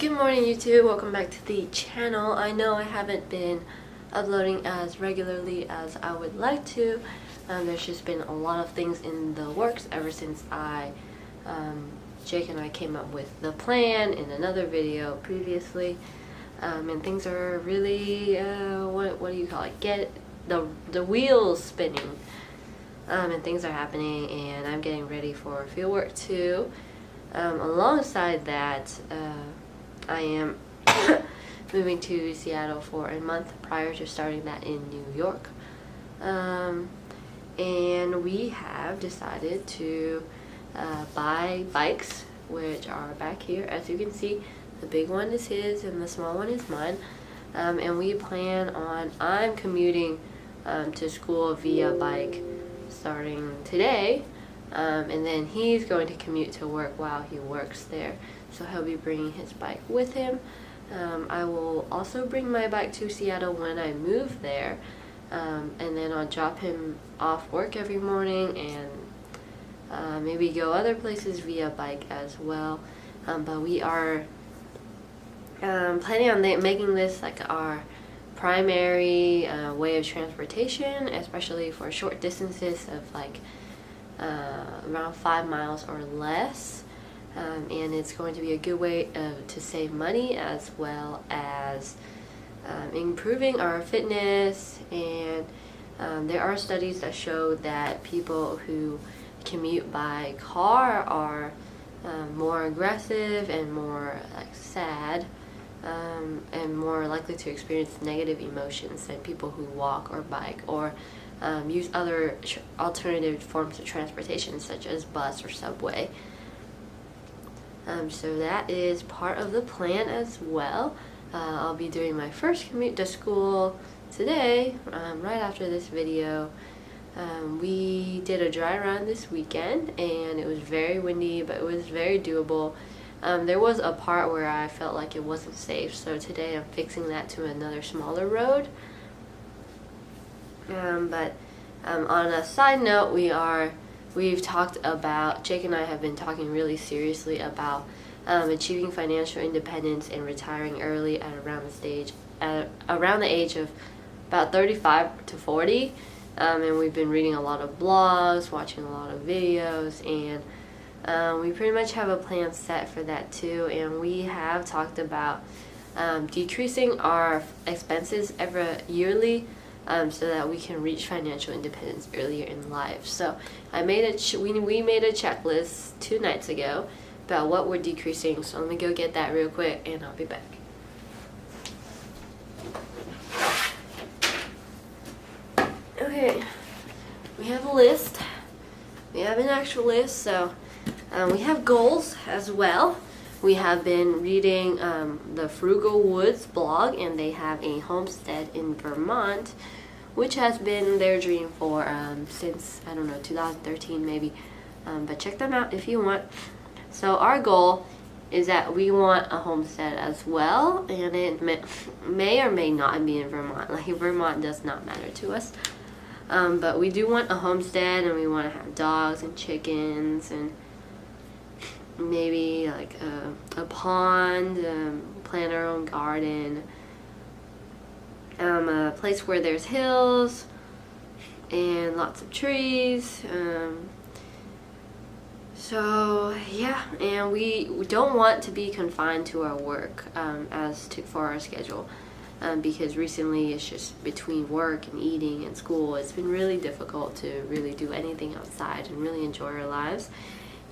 Good morning YouTube, welcome back to the channel. I know I haven't been uploading as regularly as I would like to. There's just been a lot of things in the works ever since Jake and I came up with the plan in another video previously. And things are really, what do you call it? Get the wheels spinning. And things are happening, and I'm getting ready for fieldwork too. Alongside that, I am moving to Seattle for a month prior to starting that in New York. And we have decided to buy bikes, which are back here. As you can see, the big one is his and the small one is mine. And we plan on, I'm commuting to school via bike starting today. And then he's going to commute to work while he works there, so he'll be bringing his bike with him. I will also bring my bike to Seattle when I move there, and then I'll drop him off work every morning and maybe go other places via bike as well. But we are planning on making this like our primary way of transportation, especially for short distances of like around 5 miles or less, and it's going to be a good way to save money as well as improving our fitness. And there are studies that show that people who commute by car are more aggressive and more like sad, and more likely to experience negative emotions than people who walk or bike or use other alternative forms of transportation such as bus or subway. So that is part of the plan as well. I'll be doing my first commute to school today, right after this video. We did a dry run this weekend and it was very windy, but it was very doable. There was a part where I felt like it wasn't safe, so today I'm fixing that to another smaller road. But on a side note, we've talked about, Jake and I have been talking really seriously about achieving financial independence and retiring early at around the age of about 35 to 40. And we've been reading a lot of blogs, watching a lot of videos, and we pretty much have a plan set for that too. And we have talked about decreasing our expenses yearly, so that we can reach financial independence earlier in life. So I made we made a checklist 2 nights ago about what we're decreasing. So let me go get that real quick and I'll be back. Okay, we have a list. We have an actual list. So we have goals as well. We have been reading the Frugal Woods blog, and they have a homestead in Vermont, which has been their dream for since, I don't know, 2013 maybe. But check them out if you want. So our goal is that we want a homestead as well, and it may or may not be in Vermont. Like, Vermont does not matter to us. But we do want a homestead, and we want to have dogs and chickens and maybe like a pond, plant our own garden, a place where there's hills and lots of trees. So yeah, and we don't want to be confined to our work for our schedule, because recently it's just between work and eating and school, it's been really difficult to really do anything outside and really enjoy our lives.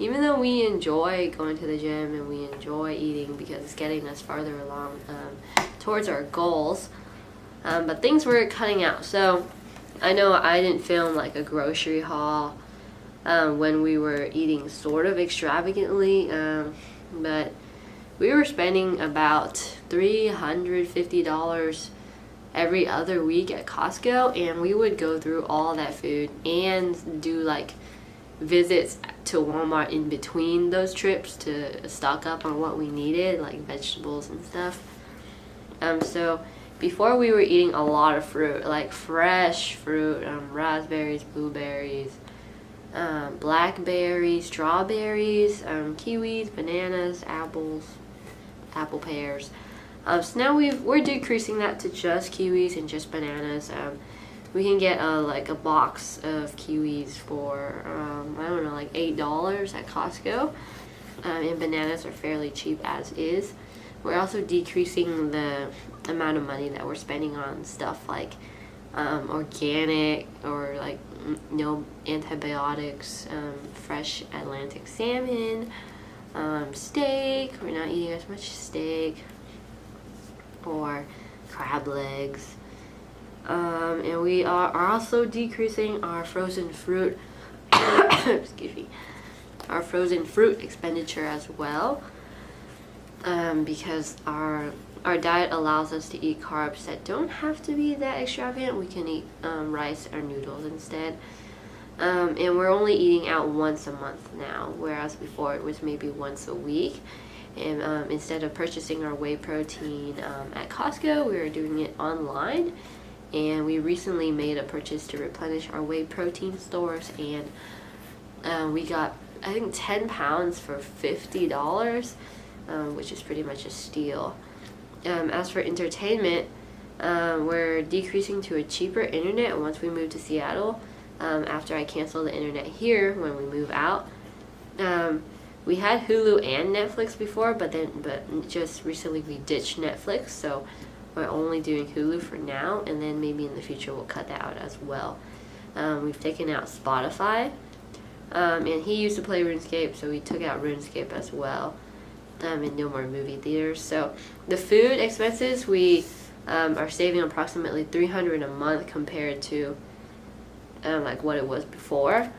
Even though we enjoy going to the gym and we enjoy eating because it's getting us farther along towards our goals, but things were cutting out. So I know I didn't film like a grocery haul when we were eating sort of extravagantly, but we were spending about $350 every other week at Costco, and we would go through all that food and do like visits to Walmart in between those trips to stock up on what we needed, like vegetables and stuff. So before we were eating a lot of fruit, like fresh fruit, raspberries, blueberries, blackberries, strawberries, kiwis, bananas, apples, apple pears. So now we're decreasing that to just kiwis and just bananas. We can get like a box of kiwis for I don't know, like $8 at Costco, and bananas are fairly cheap as is. We're also decreasing the amount of money that we're spending on stuff like organic or like no antibiotics, fresh Atlantic salmon, steak. We're not eating as much steak, or crab legs. And we are also decreasing our frozen fruit excuse me, our frozen fruit expenditure as well, because our diet allows us to eat carbs that don't have to be that extravagant. We can eat rice or noodles instead. And we're only eating out once a month now, whereas before it was maybe once a week. And instead of purchasing our whey protein at Costco, we were doing it online. And we recently made a purchase to replenish our whey protein stores, and we got, I think, 10 pounds for $50, which is pretty much a steal. As for entertainment, we're decreasing to a cheaper internet once we move to Seattle, after I cancel the internet here when we move out. We had Hulu and Netflix before, but just recently we ditched Netflix, so we're only doing Hulu for now, and then maybe in the future we'll cut that out as well. We've taken out Spotify, and he used to play RuneScape, so we took out RuneScape as well, and no more movie theaters. So the food expenses, we are saving approximately $300 a month compared to like what it was before.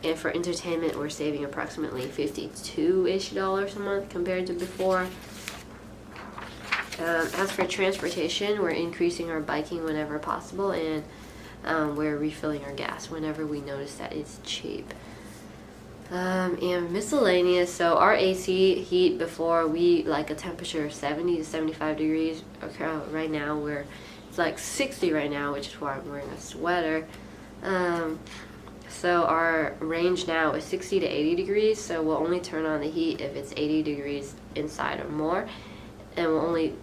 And for entertainment, we're saving approximately $52-ish a month compared to before. As for transportation, we're increasing our biking whenever possible, and we're refilling our gas whenever we notice that it's cheap. And miscellaneous, so our AC heat before, we like a temperature of 70 to 75 degrees. Okay, right now it's like 60 right now, which is why I'm wearing a sweater. So our range now is 60 to 80 degrees, so we'll only turn on the heat if it's 80 degrees inside or more, and we'll only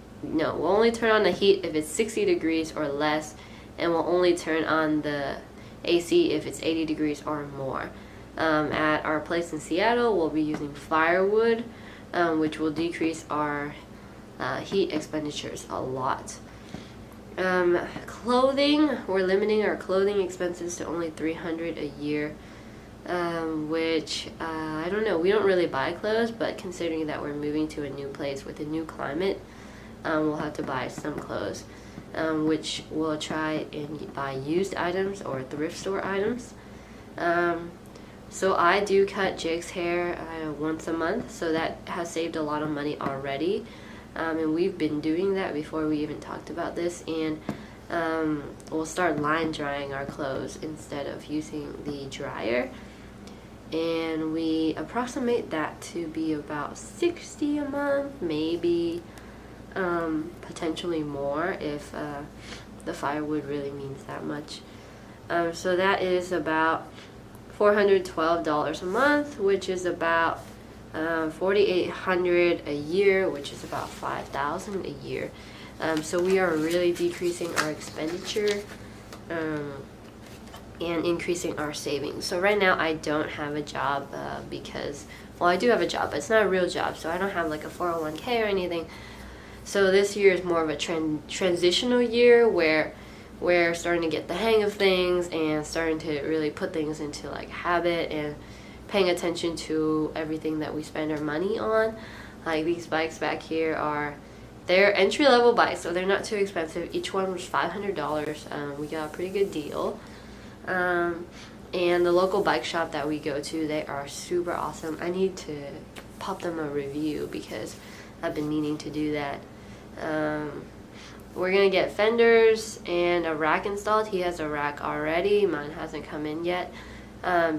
turn on the heat if it's 60 degrees or less, and we'll only turn on the AC if it's 80 degrees or more. At our place in Seattle, we'll be using firewood, which will decrease our heat expenditures a lot. Clothing, we're limiting our clothing expenses to only $300 a year, which I don't know, we don't really buy clothes, but considering that we're moving to a new place with a new climate, we'll have to buy some clothes, which we'll try and buy used items or thrift store items. So I do cut Jake's hair once a month, so that has saved a lot of money already. And we've been doing that before we even talked about this, and we'll start line drying our clothes instead of using the dryer, and we approximate that to be about $60 a month, maybe potentially more if the firewood really means that much. So that is about $412 a month, which is about $4,800 a year, which is about $5,000 a year. So we are really decreasing our expenditure and increasing our savings. So right now I don't have a job because, well, I do have a job, but it's not a real job, so I don't have like a 401k or anything. So this year is more of a transitional year where we're starting to get the hang of things and starting to really put things into like habit and paying attention to everything that we spend our money on. Like these bikes back here they're entry-level bikes, so they're not too expensive. Each one was $500. We got a pretty good deal. And the local bike shop that we go to, they are super awesome. I need to pop them a review because I've been meaning to do that. We're gonna get fenders and a rack installed. He has a rack already. Mine hasn't come in yet.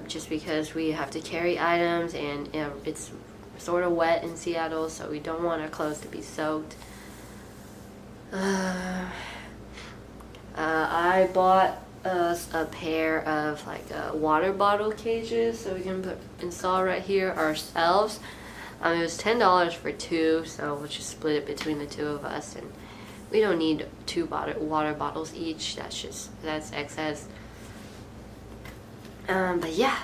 Just because we have to carry items, and it's sort of wet in Seattle, so we don't want our clothes to be soaked. I bought us a pair of like water bottle cages so we can install right here ourselves. It was $10 for 2, so we'll just split it between the 2 of us, and we don't need 2 water bottles each. That's excess. But yeah,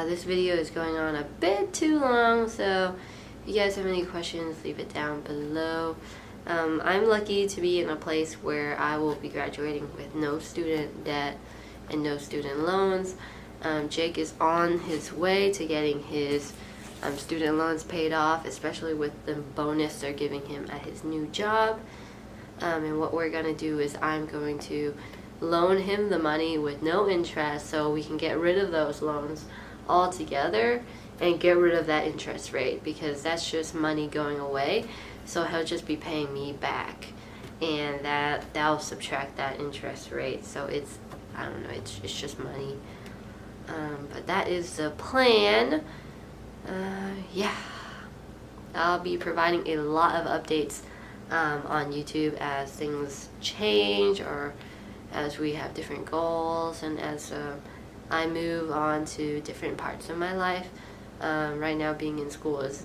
this video is going on a bit too long, so if you guys have any questions, leave it down below. I'm lucky to be in a place where I will be graduating with no student debt and no student loans. Jake is on his way to getting his student loans paid off, especially with the bonus they're giving him at his new job. And what we're going to do is I'm going to loan him the money with no interest so we can get rid of those loans altogether and get rid of that interest rate, because that's just money going away. So he'll just be paying me back, and that'll subtract that interest rate. So it's, I don't know, it's just money. But that is the plan. Yeah, I'll be providing a lot of updates on YouTube as things change, or as we have different goals, and as I move on to different parts of my life. Right now, being in school is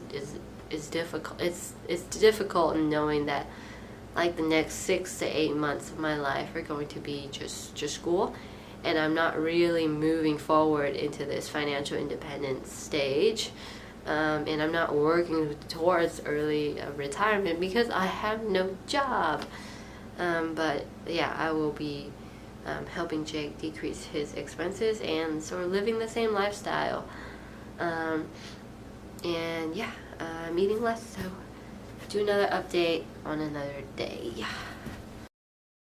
difficult. It's difficult knowing that like the next 6 to 8 months of my life are going to be just school, and I'm not really moving forward into this financial independence stage. And I'm not working towards early retirement because I have no job. But yeah, I will be helping Jake decrease his expenses and sort of living the same lifestyle. And yeah, I'm eating less, so do another update on another day.